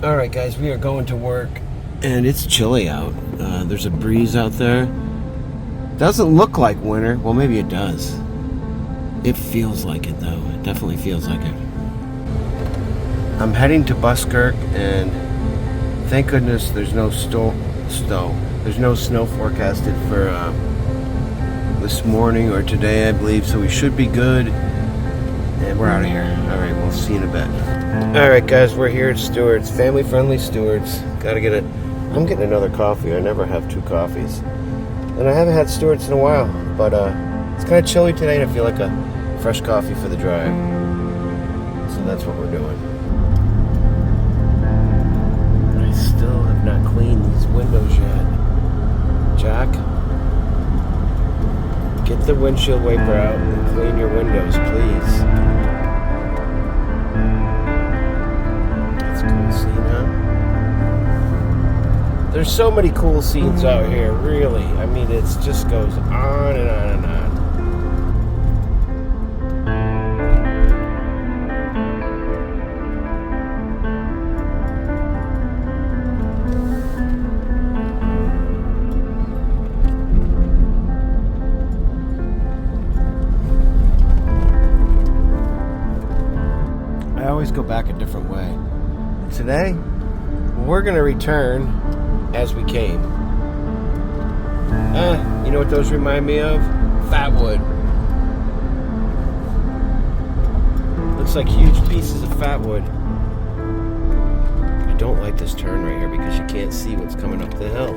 Alright guys, we are going to work and it's chilly out. There's a breeze out there. Doesn't look like winter. Well, maybe it does. It feels like it though. It definitely feels like it. I'm heading to Buskirk and thank goodness there's no there's no snow forecasted for this morning or today, I believe, so we should be good. And we're out of here. Alright, we'll see you in a bit. Alright guys, we're here at Stewart's, family friendly Stewart's. I'm getting another coffee. I never have two coffees. And I haven't had Stewart's in a while, but it's kind of chilly today and I feel like a fresh coffee for the drive. So that's what we're doing. I still have not cleaned these windows yet. Jack, get the windshield wiper out and clean your windows, please. That's a cool scene, huh? There's so many cool scenes out here, really. I mean, it just goes on and on and on. I always go back a different way. And today, we're going to return as we came. You know what those remind me of? Fatwood. Looks like huge pieces of fatwood. I don't like this turn right here because you can't see what's coming up the hill.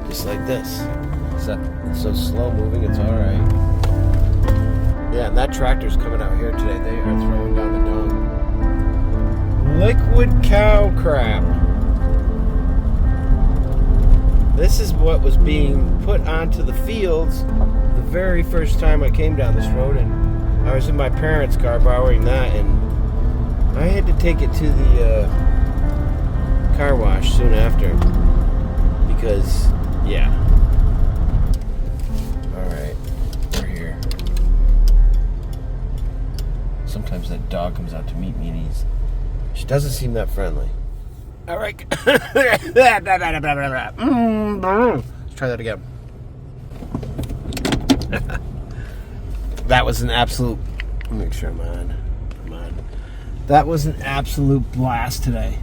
Just like this. It's so slow moving, it's alright. Yeah, and that tractor's coming out here today. They are throwing down the dung. Liquid cow crap. This is what was being put onto the fields the very first time I came down this road, and I was in my parents' car borrowing that, and I had to take it to the car wash soon after because, yeah. Alright, we're here. Sometimes that dog comes out to meet me and she doesn't seem that friendly. All right. Let's try that again. That was an absolute... Let me make sure I'm on. That was an absolute blast today.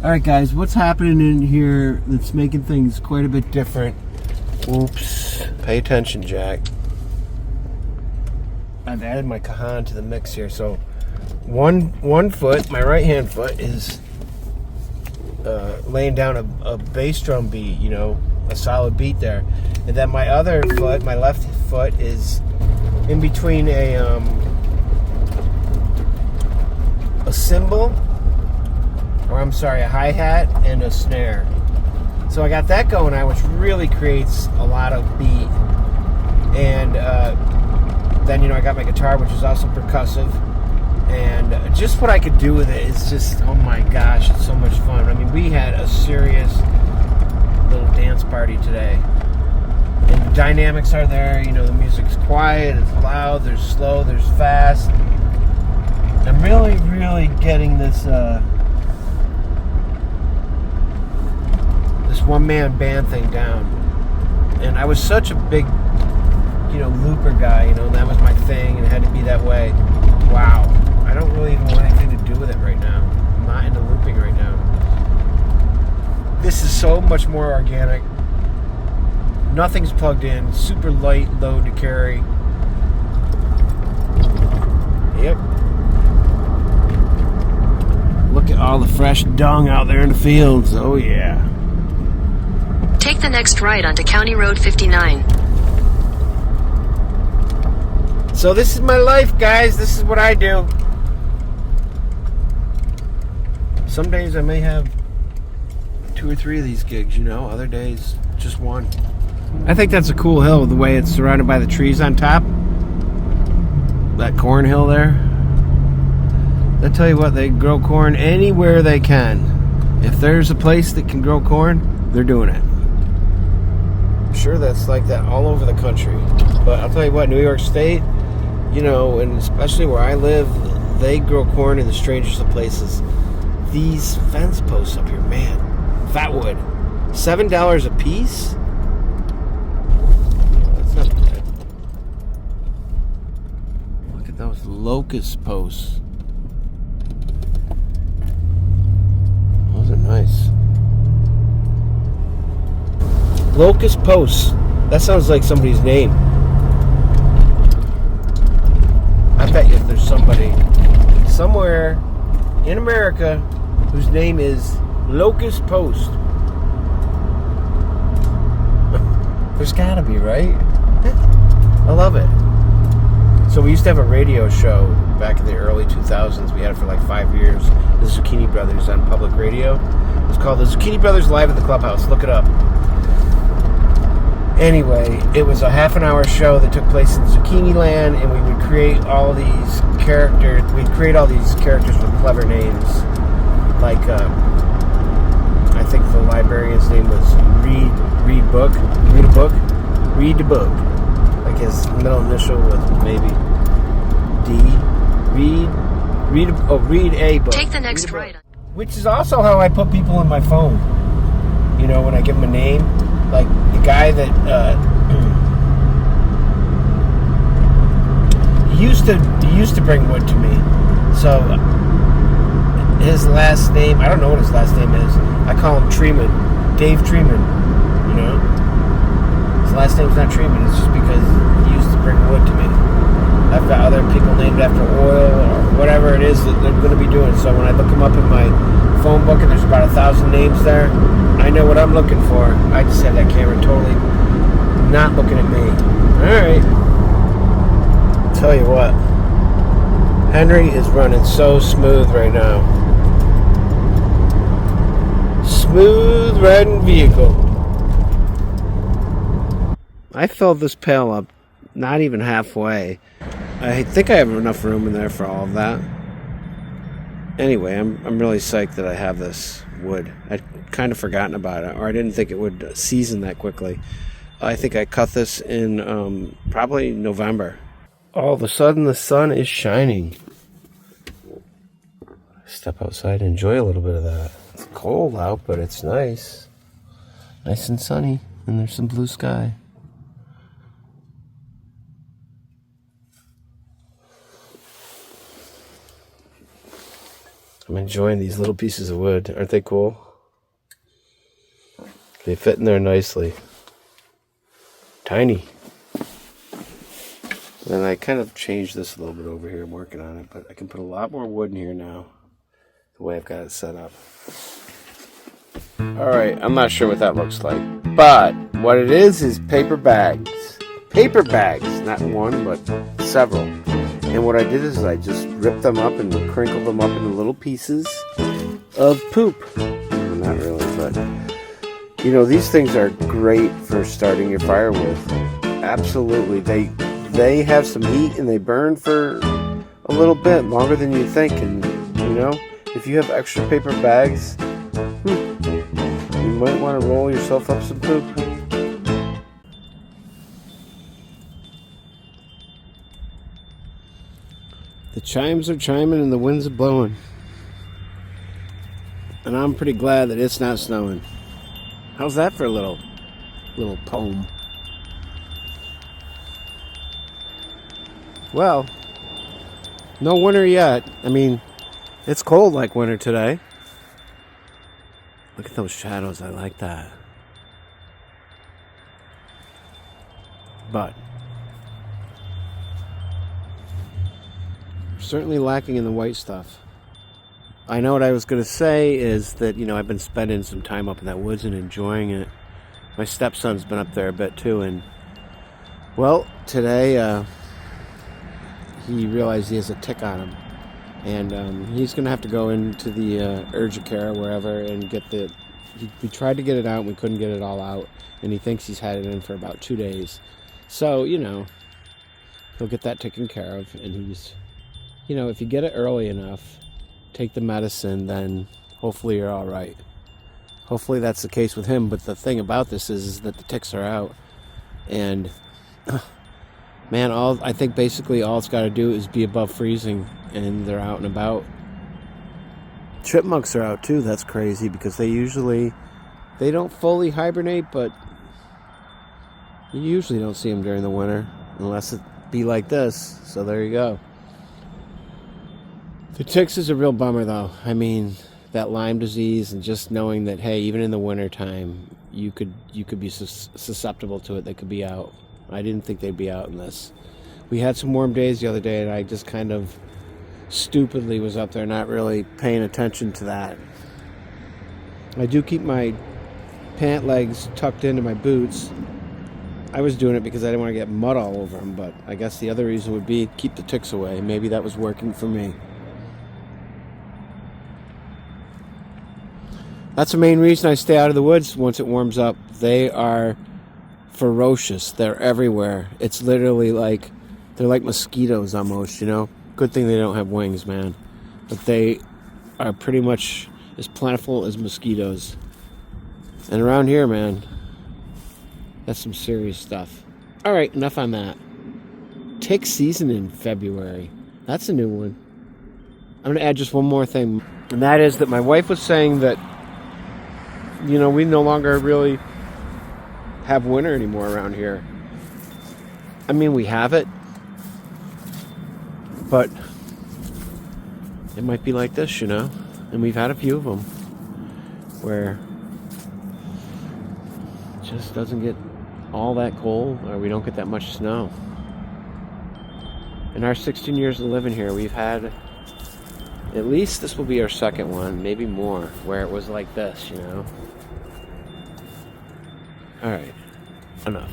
All right, guys. What's happening in here that's making things quite a bit different? Oops. Pay attention, Jack. I've added my Cajon to the mix here. So one foot, my right-hand foot, is... laying down a bass drum beat, you know, a solid beat there. And then my other foot, my left foot, is in between a cymbal, or I'm sorry, a hi-hat and a snare. So I got that going on, which really creates a lot of beat. And then, you know, I got my guitar, which is also percussive. And just what I could do with it is just, oh my gosh, it's so much fun. I mean, we had a serious little dance party today. And the dynamics are there, you know, the music's quiet, it's loud, there's slow, there's fast. I'm really, really getting this this one-man band thing down. And I was such a big, you know, looper guy, you know, and that was my thing, and it had to be that way. Wow. I don't really even want anything to do with it right now. I'm not into looping right now. This is so much more organic. Nothing's plugged in. Super light load to carry. Yep. Look at all the fresh dung out there in the fields. Oh yeah. Take the next right onto County Road 59. So this is my life, guys. This is what I do. Some days I may have 2 or 3 of these gigs, you know. Other days, just one. I think that's a cool hill, the way it's surrounded by the trees on top. That corn hill there. I tell you what, they grow corn anywhere they can. If there's a place that can grow corn, they're doing it. I'm sure that's like that all over the country. But I'll tell you what, New York State, you know, and especially where I live, they grow corn in the strangest of places. these fence posts up here, man. That wood. $7 a piece? That's not bad. Look at those locust posts. Those are nice. Locust posts. That sounds like somebody's name. I bet you there's somebody somewhere in America whose name is Locust Post. There's gotta be, right? I love it. So we used to have a radio show back in the early 2000s. We had it for like 5 years. The Zucchini Brothers on public radio. It was called the Zucchini Brothers Live at the Clubhouse. Look it up. Anyway, it was a half-an-hour show that took place in Zucchini Land, and we would create all these characters. We'd create all these characters with clever names. Like, I think the librarian's name was Read a Book. Like his middle initial was maybe D. Read a book. Take the next right. Which is also how I put people in my phone. You know, when I give them a name. Like the guy that he used to bring wood to me. So his last name, I don't know what his last name is. I call him Treeman, Dave Treeman. You know, his last name's not Treeman. It's just because he used to bring wood to me. I've got other people named after oil or whatever it is that they're going to be doing. So when I look them up in my phone book and there's about 1,000 names there, I know what I'm looking for. I just have that camera totally not looking at me. Alright. Tell you what. Henry is running so smooth right now. Smooth riding vehicle. I filled this pail up not even halfway. I think I have enough room in there for all of that. Anyway, I'm really psyched that I have this wood. I'd kind of forgotten about it, or I didn't think it would season that quickly. I think I cut this in probably November. All of a sudden, the sun is shining. Step outside and enjoy a little bit of that. It's cold out, but it's nice. Nice and sunny, and there's some blue sky. I'm enjoying these little pieces of wood. Aren't they cool? They fit in there nicely. Tiny. And I kind of changed this a little bit over here. I'm working on it, but I can put a lot more wood in here now, the way I've got it set up. Alright, I'm not sure what that looks like, but what it is paper bags. Paper bags, not one, but several. And what I did is I just ripped them up and crinkled them up into little pieces of poop. Not really, but you know, these things are great for starting your fire with. Absolutely. They have some heat and they burn for a little bit longer than you think. And you know, if you have extra paper bags, you might want to roll yourself up some poop. The chimes are chiming and the winds are blowing. And I'm pretty glad that it's not snowing. How's that for a little poem? Well, no winter yet. I mean, it's cold like winter today. Look at those shadows. I like that. But certainly lacking in the white stuff. I know what I was going to say is that, you know, I've been spending some time up in that woods and enjoying it. My stepson's been up there a bit too, and well, today he realized he has a tick on him, and he's going to have to go into the urgent care or wherever and get the. We tried to get it out and we couldn't get it all out, and he thinks he's had it in for about 2 days. So, you know, he'll get that taken care of, and he's, you know, if you get it early enough, take the medicine, then hopefully you're all right. Hopefully that's the case with him. But the thing about this is that the ticks are out, and man, I think basically all it's got to do is be above freezing, and they're out and about. Chipmunks are out too. That's crazy because they don't fully hibernate, but you usually don't see them during the winter unless it be like this. So there you go. The ticks is a real bummer though. I mean, that Lyme disease, and just knowing that, hey, even in the wintertime, you could be susceptible to it. They could be out. I didn't think they'd be out in this. We had some warm days the other day, and I just kind of stupidly was up there not really paying attention to that. I do keep my pant legs tucked into my boots. I was doing it because I didn't want to get mud all over them, but I guess the other reason would be keep the ticks away. Maybe that was working for me. That's the main reason I stay out of the woods once it warms up. They are ferocious. They're everywhere. It's literally like, they're like mosquitoes almost, you know? Good thing they don't have wings, man. But they are pretty much as plentiful as mosquitoes. And around here, man, that's some serious stuff. All right, enough on that. Tick season in February. That's a new one. I'm going to add just one more thing. And that is that my wife was saying that, you know, we no longer really have winter anymore around here. I mean, we have it, but it might be like this, you know? And we've had a few of them where it just doesn't get all that cold, or we don't get that much snow. In our 16 years of living here, we've had, at least this will be our second one, maybe more, where it was like this, you know? All right, enough.